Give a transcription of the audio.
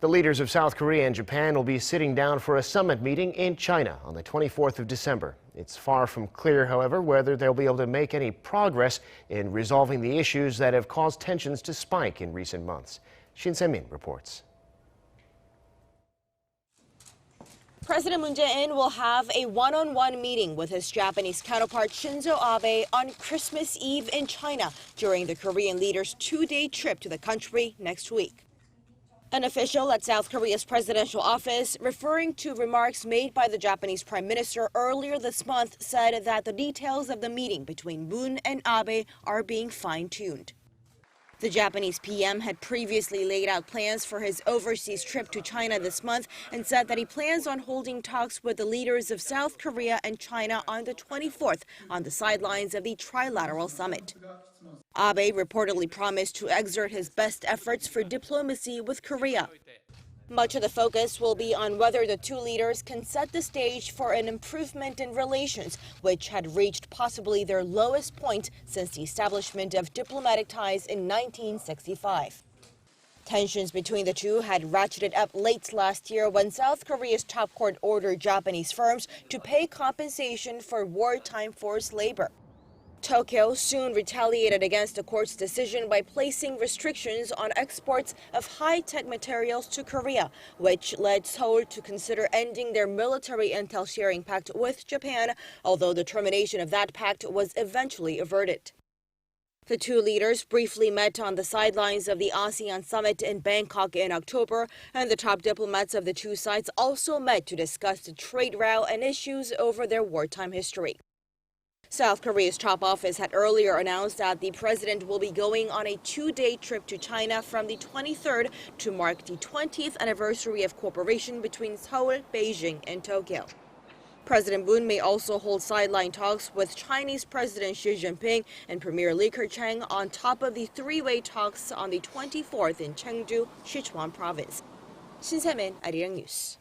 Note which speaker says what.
Speaker 1: The leaders of South Korea and Japan will be sitting down for a summit meeting in China on the 24th of December. It's far from clear, however, whether they'll be able to make any progress in resolving the issues that have caused tensions to spike in recent months. Shin Se-min reports.
Speaker 2: President Moon Jae-in will have a one-on-one meeting with his Japanese counterpart Shinzo Abe on Christmas Eve in China during the Korean leader's two-day trip to the country next week. An official at South Korea's presidential office, referring to remarks made by the Japanese prime minister earlier this month, said that the details of the meeting between Moon and Abe are being fine-tuned. The Japanese PM had previously laid out plans for his overseas trip to China this month and said that he plans on holding talks with the leaders of South Korea and China on the 24th on the sidelines of the trilateral summit. Abe reportedly promised to exert his best efforts for diplomacy with Korea. Much of the focus will be on whether the two leaders can set the stage for an improvement in relations, which had reached possibly their lowest point since the establishment of diplomatic ties in 1965. Tensions between the two had ratcheted up late last year when South Korea's top court ordered Japanese firms to pay compensation for wartime forced labor. Tokyo soon retaliated against the court's decision by placing restrictions on exports of high-tech materials to Korea, which led Seoul to consider ending their military intel sharing pact with Japan, although the termination of that pact was eventually averted. The two leaders briefly met on the sidelines of the ASEAN summit in Bangkok in October, and the top diplomats of the two sides also met to discuss the trade row and issues over their wartime history. South Korea's top office had earlier announced that the president will be going on a two-day trip to China from the 23rd to mark the 20th anniversary of cooperation between Seoul, Beijing, and Tokyo. President Moon may also hold sideline talks with Chinese President Xi Jinping and Premier Li Keqiang on top of the three-way talks on the 24th in Chengdu, Sichuan province. Shin Se-min, Arirang News.